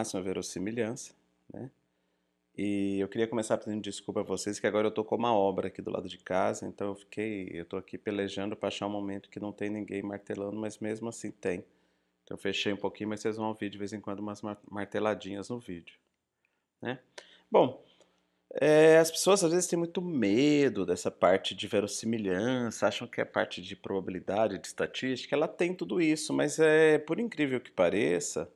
máxima verossimilhança, né? E eu queria começar pedindo desculpa a vocês, que agora eu tô com uma obra aqui do lado de casa, então eu tô aqui pelejando para achar um momento que não tem ninguém martelando, mas mesmo assim tem. Então eu fechei um pouquinho, mas vocês vão ouvir de vez em quando umas marteladinhas no vídeo, né? Bom, as pessoas às vezes têm muito medo dessa parte de verossimilhança, acham que a parte de probabilidade, de estatística, ela tem tudo isso, mas por incrível que pareça,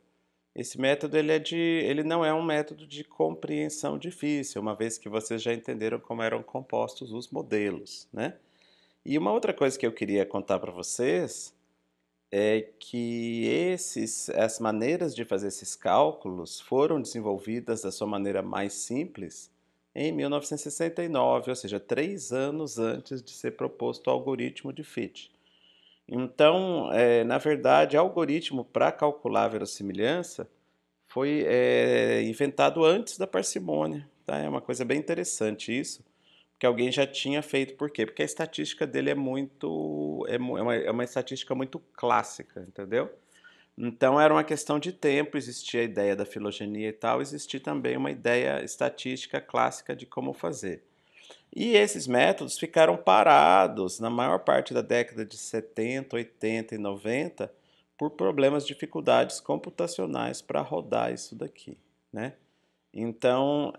esse método ele não é um método de compreensão difícil, uma vez que vocês já entenderam como eram compostos os modelos, né? E uma outra coisa que eu queria contar para vocês é que as maneiras de fazer esses cálculos foram desenvolvidas da sua maneira mais simples em 1969, ou seja, 3 anos antes de ser proposto o algoritmo de Fitch. Então, na verdade, algoritmo para calcular a verossimilhança foi inventado antes da parcimônia. Tá? É uma coisa bem interessante isso, que alguém já tinha feito. Por quê? Porque a estatística dele é uma estatística muito clássica, entendeu? Então era uma questão de tempo, existia a ideia da filogenia e tal, existia também uma ideia estatística clássica de como fazer. E esses métodos ficaram parados na maior parte da década de 70, 80 e 90 por problemas, dificuldades computacionais para rodar isso daqui, né? Então,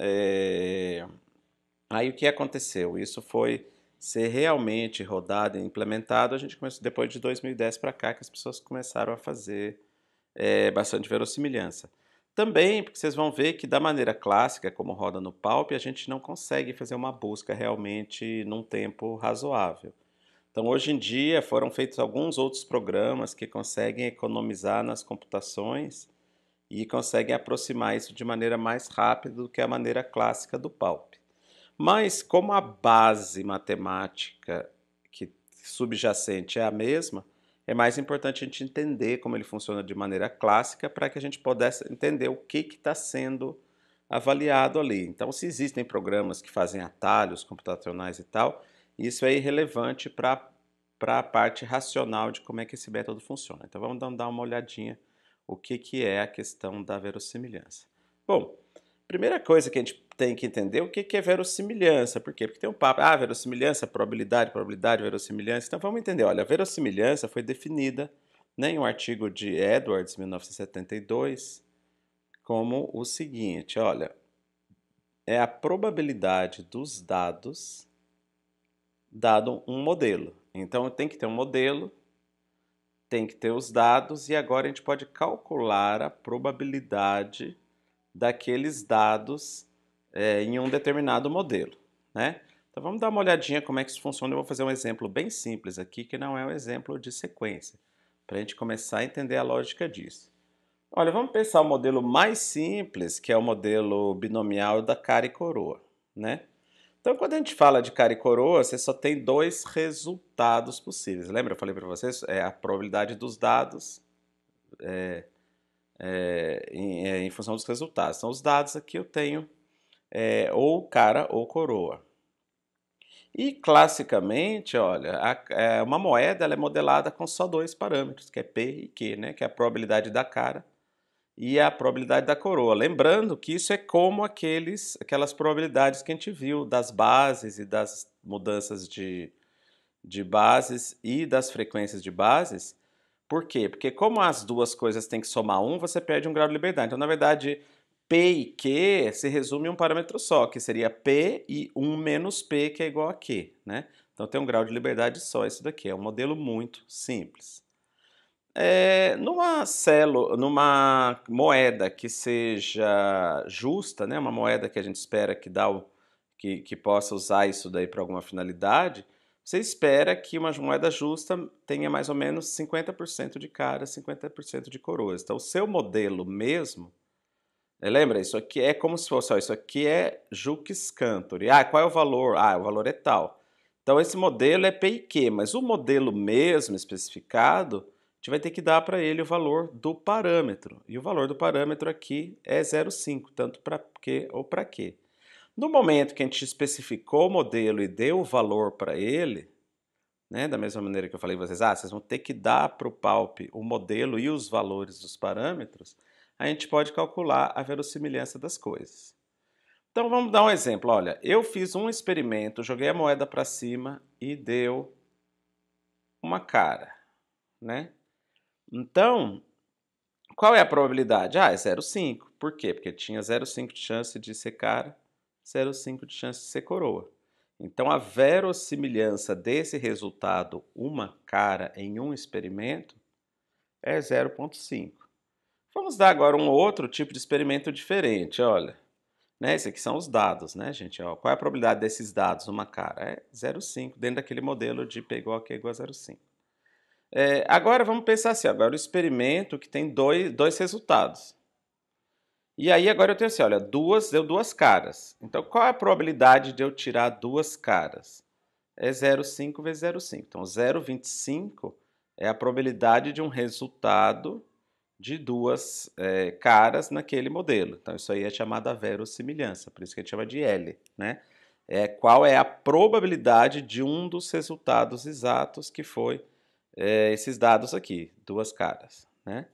aí o que aconteceu? Isso foi ser realmente rodado e implementado, a gente começou depois de 2010 para cá que as pessoas começaram a fazer bastante verossimilhança. Também, porque vocês vão ver que da maneira clássica, como roda no Palp, a gente não consegue fazer uma busca realmente num tempo razoável. Então, hoje em dia, foram feitos alguns outros programas que conseguem economizar nas computações e conseguem aproximar isso de maneira mais rápida do que a maneira clássica do Palp. Mas, como a base matemática que subjacente é a mesma, é mais importante a gente entender como ele funciona de maneira clássica para que a gente pudesse entender o que está sendo avaliado ali. Então, se existem programas que fazem atalhos computacionais e tal, isso é irrelevante para a parte racional de como é que esse método funciona. Então, vamos dar uma olhadinha o que é a questão da verossimilhança. Bom, primeira coisa que a gente tem que entender o que é verossimilhança. Por quê? Porque tem um papo, verossimilhança, probabilidade, probabilidade, verossimilhança. Então vamos entender, olha, a verossimilhança foi definida, né, em um artigo de Edwards, 1972, como o seguinte, olha, é a probabilidade dos dados dado um modelo. Então tem que ter um modelo, tem que ter os dados e agora a gente pode calcular a probabilidade daqueles dados em um determinado modelo, né? Então vamos dar uma olhadinha como é que isso funciona. Eu vou fazer um exemplo bem simples aqui, que não é um exemplo de sequência, para a gente começar a entender a lógica disso. Olha, vamos pensar o modelo mais simples, que é o modelo binomial da cara e coroa, né? Então, quando a gente fala de cara e coroa, você só tem dois resultados possíveis. Lembra? Eu falei para vocês, a probabilidade dos dados em função dos resultados. Então, os dados aqui eu tenho ou cara ou coroa. E classicamente, olha, uma moeda ela é modelada com só dois parâmetros, que é P e Q, né? Que é a probabilidade da cara e a probabilidade da coroa. Lembrando que isso é como aquelas probabilidades que a gente viu das bases e das mudanças de bases e das frequências de bases. Por quê? Porque como as duas coisas têm que somar um, você perde um grau de liberdade. Então, na verdade, P e Q se resume em um parâmetro só, que seria P e 1 menos P, que é igual a Q, né? Então tem um grau de liberdade só isso daqui. É um modelo muito simples. Numa moeda que seja justa, né? Uma moeda que a gente espera que possa usar isso daí para alguma finalidade, você espera que uma moeda justa tenha mais ou menos 50% de cara, 50% de coroas. Então, o seu modelo mesmo, lembra? Isso aqui é como se fosse, ó, isso aqui é Jukes-Cantor. Qual é o valor? O valor é tal. Então, esse modelo é P e Q, mas o modelo mesmo especificado, a gente vai ter que dar para ele o valor do parâmetro. E o valor do parâmetro aqui é 0,5, tanto para Q ou para Q. No momento que a gente especificou o modelo e deu o valor para ele, né, da mesma maneira que eu falei para vocês, vocês vão ter que dar para o Palp o modelo e os valores dos parâmetros, a gente pode calcular a verossimilhança das coisas. Então vamos dar um exemplo. Olha, eu fiz um experimento, joguei a moeda para cima e deu uma cara, né? Então, qual é a probabilidade? Ah, é 0,5. Por quê? Porque tinha 0,5 de chance de ser cara, 0,5 de chance de ser coroa. Então, a verossimilhança desse resultado, uma cara em um experimento, é 0,5. Vamos dar agora um outro tipo de experimento diferente, olha. Né, esses aqui são os dados, né, gente? Ó, qual é a probabilidade desses dados, uma cara? É 0,5, dentro daquele modelo de P igual a Q igual a 0,5. Agora vamos pensar assim, agora o experimento que tem dois resultados. E aí agora eu tenho assim, olha, deu duas caras. Então qual é a probabilidade de eu tirar duas caras? É 0,5 vezes 0,5. Então 0,25 é a probabilidade de um resultado de duas caras naquele modelo. Então isso aí é chamado a verossimilhança, por isso que a gente chama de L, né? Qual é a probabilidade de um dos resultados exatos que foi esses dados aqui, duas caras, né?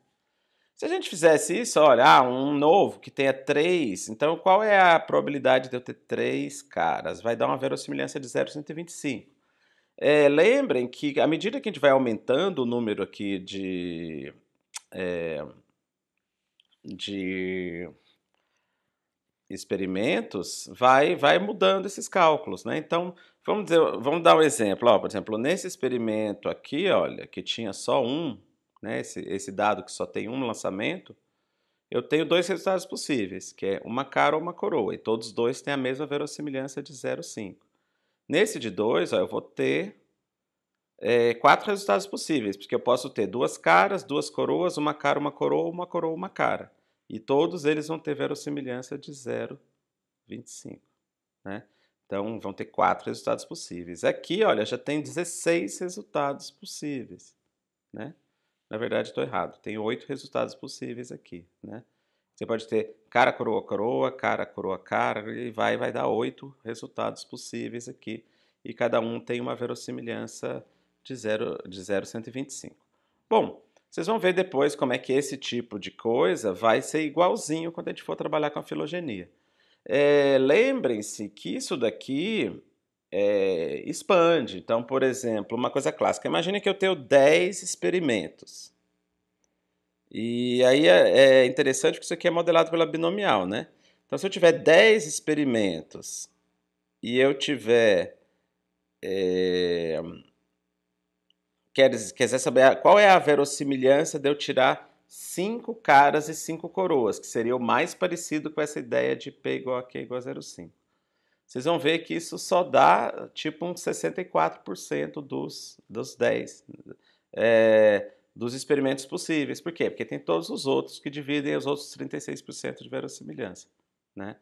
Se a gente fizesse isso, olha, um novo que tenha três, então qual é a probabilidade de eu ter três caras? Vai dar uma verossimilhança de 0,125. Lembrem que à medida que a gente vai aumentando o número aqui de experimentos, vai mudando esses cálculos, né? Então, vamos dar um exemplo. Ó, por exemplo, nesse experimento aqui, olha, que tinha só um, né? Esse dado que só tem um lançamento, eu tenho dois resultados possíveis, que é uma cara ou uma coroa, e todos dois têm a mesma verossimilhança de 0,5. Nesse de dois, ó, eu vou ter quatro resultados possíveis, porque eu posso ter duas caras, duas coroas, uma cara, uma coroa, uma cara. E todos eles vão ter verossimilhança de 0,25, né? Então, vão ter quatro resultados possíveis. Aqui, olha, já tem 16 resultados possíveis, né? Na verdade, estou errado. Tem 8 resultados possíveis aqui, né? Você pode ter cara, coroa, cara, e vai dar 8 resultados possíveis aqui. E cada um tem uma verossimilhança de 0,125. Bom, vocês vão ver depois como é que esse tipo de coisa vai ser igualzinho quando a gente for trabalhar com a filogenia. Lembrem-se que isso daqui expande. Então, por exemplo, uma coisa clássica. Imagine que eu tenho 10 experimentos. E aí é interessante que isso aqui é modelado pela binomial, né? Então, se eu tiver 10 experimentos e eu tiver... Quer saber qual é a verossimilhança de eu tirar 5 caras e 5 coroas, que seria o mais parecido com essa ideia de P igual a Q igual a 0,5. Vocês vão ver que isso só dá tipo uns 64% dos 10 dos experimentos possíveis. Por quê? Porque tem todos os outros que dividem os outros 36% de verossimilhança, né?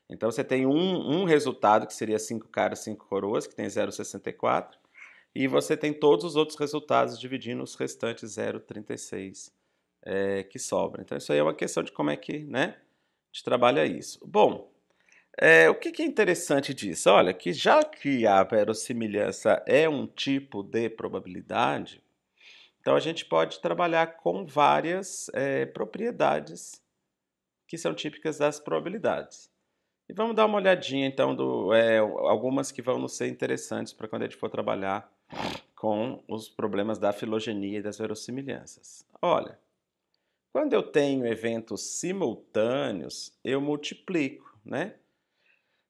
Então você tem um resultado que seria 5 caras, 5 coroas, que tem 0,64, e você tem todos os outros resultados dividindo os restantes 0,36 que sobram. Então isso aí é uma questão de como é que, né, a gente trabalha isso. Bom, o que é interessante disso? Olha, que já que a verossimilhança é um tipo de probabilidade, então a gente pode trabalhar com várias propriedades que são típicas das probabilidades. E vamos dar uma olhadinha então algumas que vão nos ser interessantes para quando a gente for trabalhar com os problemas da filogenia e das verossimilhanças. Olha, quando eu tenho eventos simultâneos, eu multiplico, né?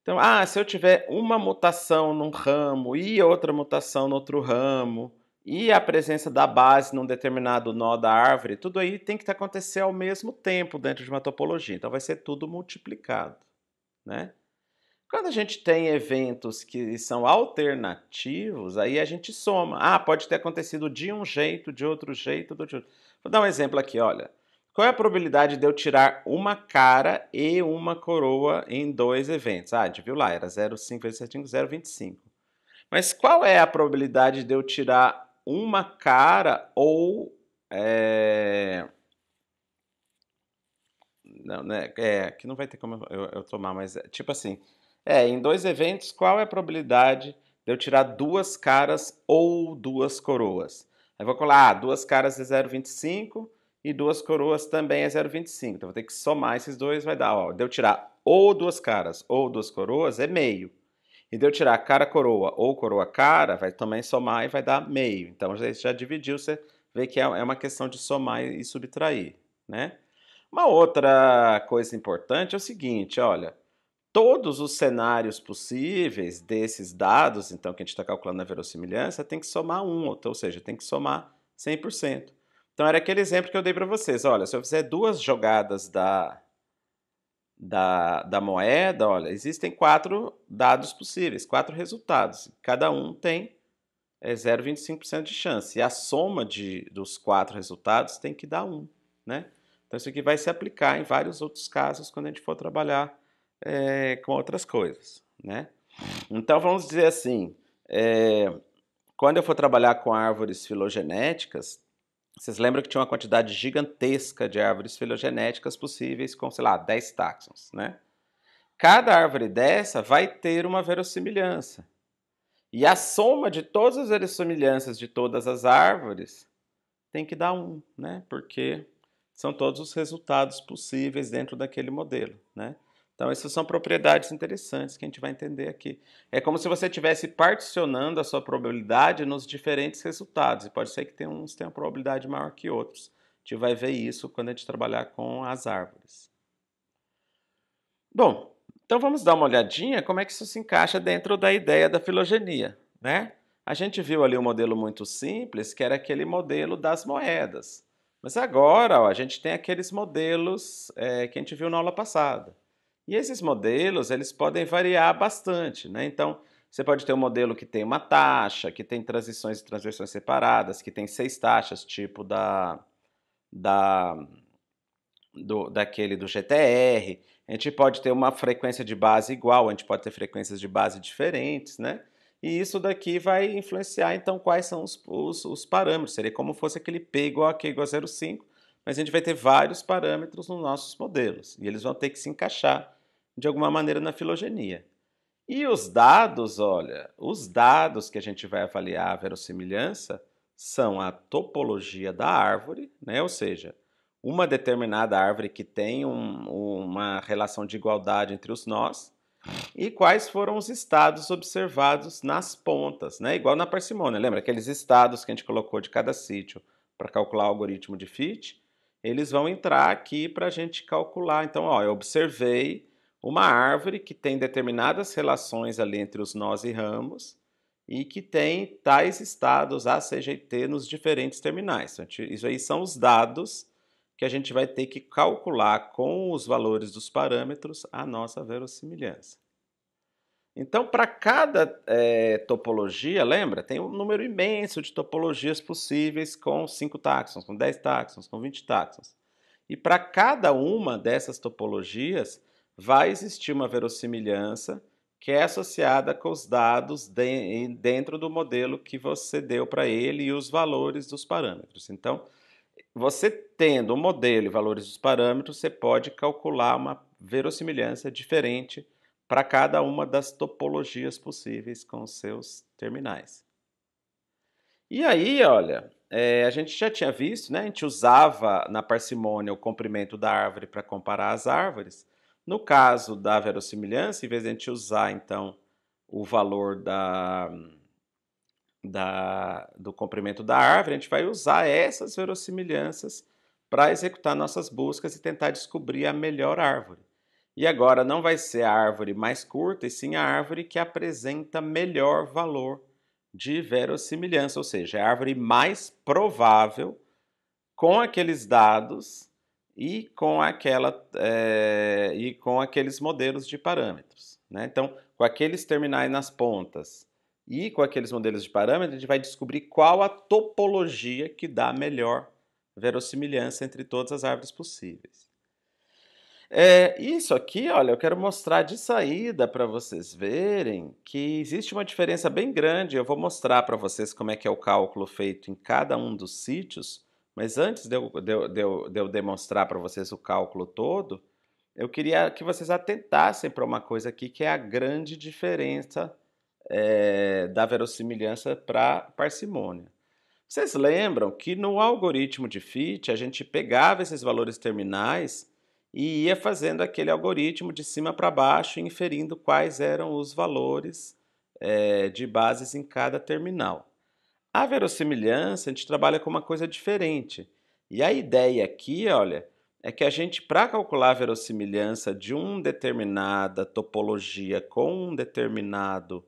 Então, se eu tiver uma mutação num ramo e outra mutação no outro ramo, e a presença da base num determinado nó da árvore, tudo aí tem que acontecer ao mesmo tempo dentro de uma topologia. Então, vai ser tudo multiplicado, né? Quando a gente tem eventos que são alternativos, aí a gente soma. Pode ter acontecido de um jeito, de outro jeito, de outro jeito. Vou dar um exemplo aqui, olha. Qual é a probabilidade de eu tirar uma cara e uma coroa em dois eventos? A gente viu lá, era 0,5 vezes 7,5, 0,25. Mas qual é a probabilidade de eu tirar uma cara ou... Não, né? Aqui não vai ter como eu tomar, mas tipo assim... em dois eventos, qual é a probabilidade de eu tirar duas caras ou duas coroas? Aí eu vou colar, duas caras é 0,25 e duas coroas também é 0,25. Então, vou ter que somar esses dois, vai dar, ó, de eu tirar ou duas caras ou duas coroas, é meio. E de eu tirar cara-coroa ou coroa-cara, vai também somar e vai dar meio. Então, já dividiu, você vê que é uma questão de somar e subtrair, né? Uma outra coisa importante é o seguinte, olha, todos os cenários possíveis desses dados, então, que a gente está calculando na verossimilhança, tem que somar um, ou seja, tem que somar 100%. Então, era aquele exemplo que eu dei para vocês. Olha, se eu fizer duas jogadas da moeda, olha, existem 4 dados possíveis, 4 resultados. Cada um tem 0,25% de chance. E a soma dos 4 resultados tem que dar 1, né? Então, isso aqui vai se aplicar em vários outros casos quando a gente for trabalhar com outras coisas, né? Então, vamos dizer assim, quando eu for trabalhar com árvores filogenéticas, vocês lembram que tinha uma quantidade gigantesca de árvores filogenéticas possíveis com, sei lá, 10 táxons, né? Cada árvore dessa vai ter uma verossimilhança. E a soma de todas as verossimilhanças de todas as árvores tem que dar 1, né? Porque são todos os resultados possíveis dentro daquele modelo, né? Então, essas são propriedades interessantes que a gente vai entender aqui. É como se você estivesse particionando a sua probabilidade nos diferentes resultados. E pode ser que uns tenham probabilidade maior que outros. A gente vai ver isso quando a gente trabalhar com as árvores. Bom, então vamos dar uma olhadinha como é que isso se encaixa dentro da ideia da filogenia, né? A gente viu ali um modelo muito simples, que era aquele modelo das moedas. Mas agora, ó, a gente tem aqueles modelos que a gente viu na aula passada. E esses modelos, eles podem variar bastante, né? Então, você pode ter um modelo que tem uma taxa, que tem transições e transversões separadas, que tem 6 taxas, tipo da, daquele do GTR. A gente pode ter uma frequência de base igual, a gente pode ter frequências de base diferentes, né? E isso daqui vai influenciar, então, quais são os parâmetros. Seria como fosse aquele P igual a Q igual a 0,5, mas a gente vai ter vários parâmetros nos nossos modelos. E eles vão ter que se encaixar de alguma maneira na filogenia. E os dados, olha, os dados que a gente vai avaliar a verossimilhança são a topologia da árvore, né? Ou seja, uma determinada árvore que tem uma relação de igualdade entre os nós, e quais foram os estados observados nas pontas, né? Igual na parcimônia, lembra aqueles estados que a gente colocou de cada sítio para calcular o algoritmo de fit? Eles vão entrar aqui para a gente calcular. Então, ó, eu observei uma árvore que tem determinadas relações ali entre os nós e ramos e que tem tais estados A, C, G e T nos diferentes terminais. Então, isso aí são os dados que a gente vai ter que calcular com os valores dos parâmetros a nossa verossimilhança. Então, para cada topologia, lembra, tem um número imenso de topologias possíveis com 5 táxons, com 10 táxons, com 20 táxons. E para cada uma dessas topologias, vai existir uma verossimilhança que é associada com os dados dentro do modelo que você deu para ele e os valores dos parâmetros. Então, você tendo um modelo e valores dos parâmetros, você pode calcular uma verossimilhança diferente para cada uma das topologias possíveis com os seus terminais. E aí, olha, a gente já tinha visto, né? A gente usava na parcimônia o comprimento da árvore para comparar as árvores. No caso da verossimilhança, em vez de a gente usar, então, o valor do comprimento da árvore, a gente vai usar essas verossimilhanças para executar nossas buscas e tentar descobrir a melhor árvore. E agora não vai ser a árvore mais curta, e sim a árvore que apresenta melhor valor de verossimilhança, ou seja, a árvore mais provável com aqueles dados e com aqueles modelos de parâmetros, né? Então, com aqueles terminais nas pontas e com aqueles modelos de parâmetros, a gente vai descobrir qual a topologia que dá melhor verossimilhança entre todas as árvores possíveis. Isso aqui, olha, eu quero mostrar de saída para vocês verem que existe uma diferença bem grande. Eu vou mostrar para vocês como é que é o cálculo feito em cada um dos sítios, mas antes de eu demonstrar para vocês o cálculo todo, eu queria que vocês atentassem para uma coisa aqui que é a grande diferença da verossimilhança para parcimônia. Vocês lembram que no algoritmo de fit a gente pegava esses valores terminais e ia fazendo aquele algoritmo de cima para baixo, inferindo quais eram os valores de bases em cada terminal. A verossimilhança, a gente trabalha com uma coisa diferente. E a ideia aqui, olha, é que a gente, para calcular a verossimilhança de uma determinada topologia com um determinado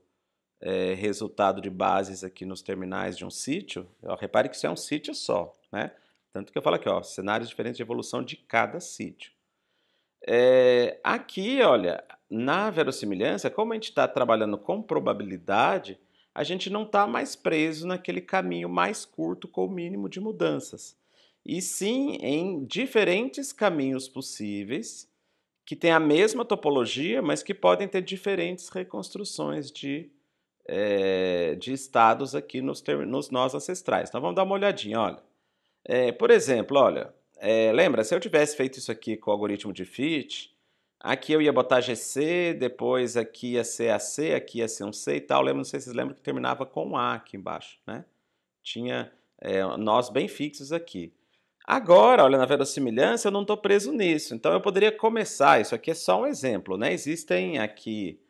resultado de bases aqui nos terminais de um sítio, ó, repare que isso é um sítio só, né? Tanto que eu falo aqui, ó, cenários diferentes de evolução de cada sítio. Aqui, olha, na verossimilhança, como a gente está trabalhando com probabilidade, a gente não está mais preso naquele caminho mais curto com o mínimo de mudanças. E sim em diferentes caminhos possíveis, que têm a mesma topologia, mas que podem ter diferentes reconstruções de estados aqui nos nós ancestrais. Então vamos dar uma olhadinha, olha. Por exemplo, olha, lembra, se eu tivesse feito isso aqui com o algoritmo de fit, aqui eu ia botar GC, depois aqui ia ser AC, aqui ia ser um C e tal. Lembra, não sei se vocês lembram que terminava com um A aqui embaixo, né? Tinha nós bem fixos aqui. Agora, olha, na verossimilhança eu não estou preso nisso, então eu poderia começar, isso aqui é só um exemplo, né? Existem aqui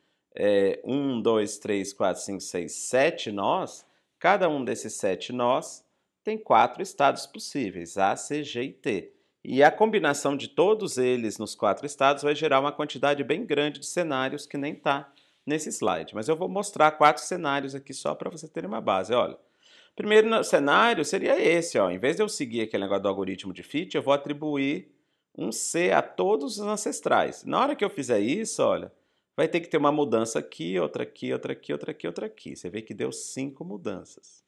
1, 2, 3, 4, 5, 6, 7 nós, cada um desses 7 nós tem 4 estados possíveis, A, C, G e T. E a combinação de todos eles nos 4 estados vai gerar uma quantidade bem grande de cenários que nem está nesse slide. Mas eu vou mostrar 4 cenários aqui só para você terem uma base. Olha, o primeiro cenário seria esse, ó. Em vez de eu seguir aquele negócio do algoritmo de fit, eu vou atribuir um C a todos os ancestrais. Na hora que eu fizer isso, olha, vai ter que ter uma mudança aqui, outra aqui, outra aqui, outra aqui, outra aqui. Você vê que deu 5 mudanças.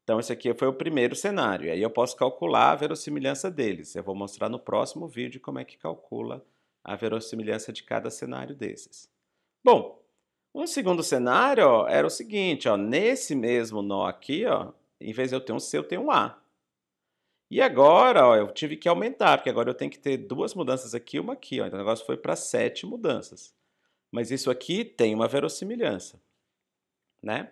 Então, esse aqui foi o primeiro cenário. E aí eu posso calcular a verossimilhança deles. Eu vou mostrar no próximo vídeo como é que calcula a verossimilhança de cada cenário desses. Bom, um segundo cenário ó, era o seguinte, ó, nesse mesmo nó aqui, ó, em vez de eu ter um C, eu tenho um A. E agora, ó, eu tive que aumentar, porque agora eu tenho que ter 2 mudanças aqui e uma aqui. Ó, então o negócio foi para 7 mudanças. Mas isso aqui tem uma verossimilhança, né?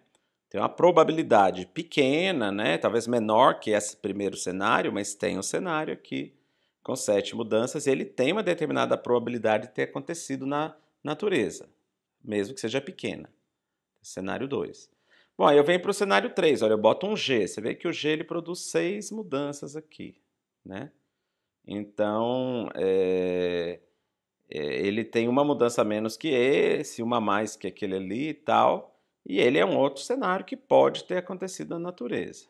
Tem uma probabilidade pequena, né? Talvez menor que esse primeiro cenário, mas tem um cenário aqui com 7 mudanças e ele tem uma determinada probabilidade de ter acontecido na natureza, mesmo que seja pequena. Cenário 2. Bom, aí eu venho para o cenário 3, olha, eu boto um G, você vê que o G ele produz 6 mudanças aqui, né? Então, ele tem uma mudança a menos que esse, uma a mais que aquele ali e tal, e ele é um outro cenário que pode ter acontecido na natureza.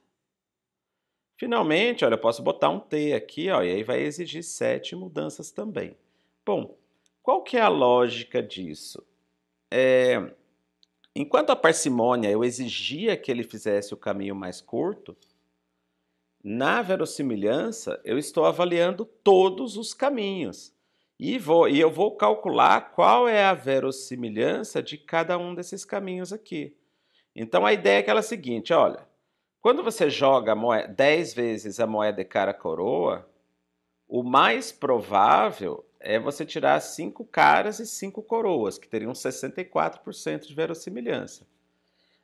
Finalmente, olha, eu posso botar um T aqui, ó, e aí vai exigir 7 mudanças também. Bom, qual que é a lógica disso? Enquanto a parcimônia eu exigia que ele fizesse o caminho mais curto, na verossimilhança eu estou avaliando todos os caminhos. E eu vou calcular qual é a verossimilhança de cada um desses caminhos aqui. Então a ideia é aquela seguinte, olha, quando você joga 10 vezes a moeda de cara coroa, o mais provável é você tirar 5 caras e 5 coroas, que teriam 64% de verossimilhança.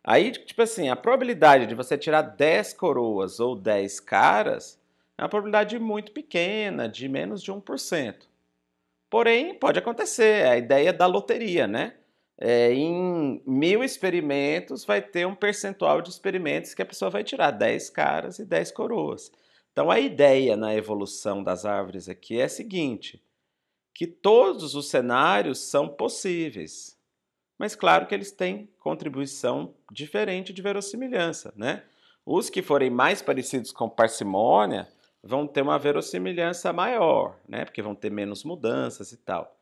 Aí, tipo assim, a probabilidade de você tirar 10 coroas ou 10 caras é uma probabilidade muito pequena, de menos de 1%. Porém, pode acontecer, é a ideia da loteria, né? Em 1000 experimentos, vai ter um percentual de experimentos que a pessoa vai tirar 10 caras e 10 coroas. Então, a ideia na evolução das árvores aqui é a seguinte, que todos os cenários são possíveis, mas claro que eles têm contribuição diferente de verossimilhança, né? Os que forem mais parecidos com parcimônia vão ter uma verossimilhança maior, né? Porque vão ter menos mudanças e tal.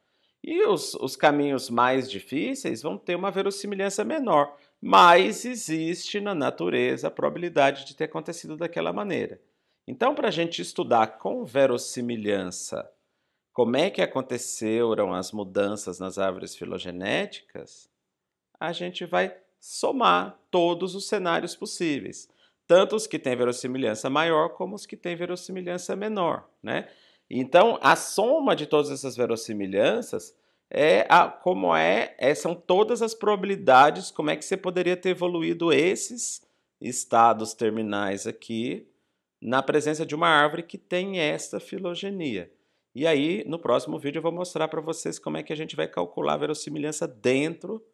E os caminhos mais difíceis vão ter uma verossimilhança menor, mas existe na natureza a probabilidade de ter acontecido daquela maneira. Então, para a gente estudar com verossimilhança como é que aconteceram as mudanças nas árvores filogenéticas, a gente vai somar todos os cenários possíveis, tanto os que têm verossimilhança maior como os que têm verossimilhança menor, né? Então, a soma de todas essas verossimilhanças são todas as probabilidades, como é que você poderia ter evoluído esses estados terminais aqui, na presença de uma árvore que tem esta filogenia. E aí, no próximo vídeo, eu vou mostrar para vocês como é que a gente vai calcular a verossimilhança dentro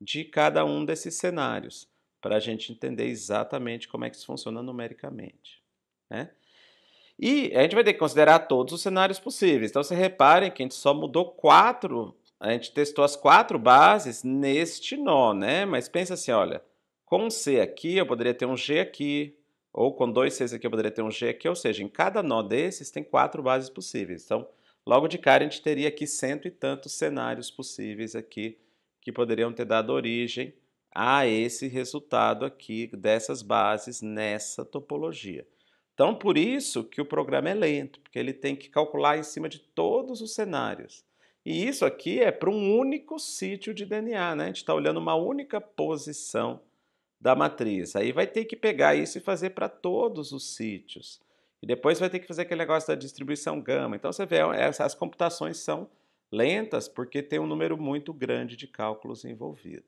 de cada um desses cenários, para a gente entender exatamente como é que isso funciona numericamente, né? E a gente vai ter que considerar todos os cenários possíveis. Então, você reparem que a gente só mudou 4, a gente testou as 4 bases neste nó, né? Mas pensa assim, olha, com um C aqui eu poderia ter um G aqui, ou com 2 Cs aqui eu poderia ter um G aqui, ou seja, em cada nó desses tem 4 bases possíveis. Então, logo de cara a gente teria aqui cento e tantos cenários possíveis aqui que poderiam ter dado origem a esse resultado aqui dessas bases nessa topologia. Então, por isso que o programa é lento, porque ele tem que calcular em cima de todos os cenários. E isso aqui é para um único sítio de DNA, né? A gente está olhando uma única posição da matriz. Aí vai ter que pegar isso e fazer para todos os sítios. E depois vai ter que fazer aquele negócio da distribuição gama. Então, você vê, as computações são lentas porque tem um número muito grande de cálculos envolvido.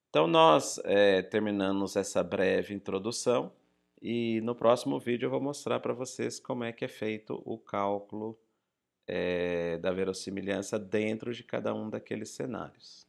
Então, nós terminamos essa breve introdução. E no próximo vídeo eu vou mostrar para vocês como é que é feito o cálculo da verossimilhança dentro de cada um daqueles cenários.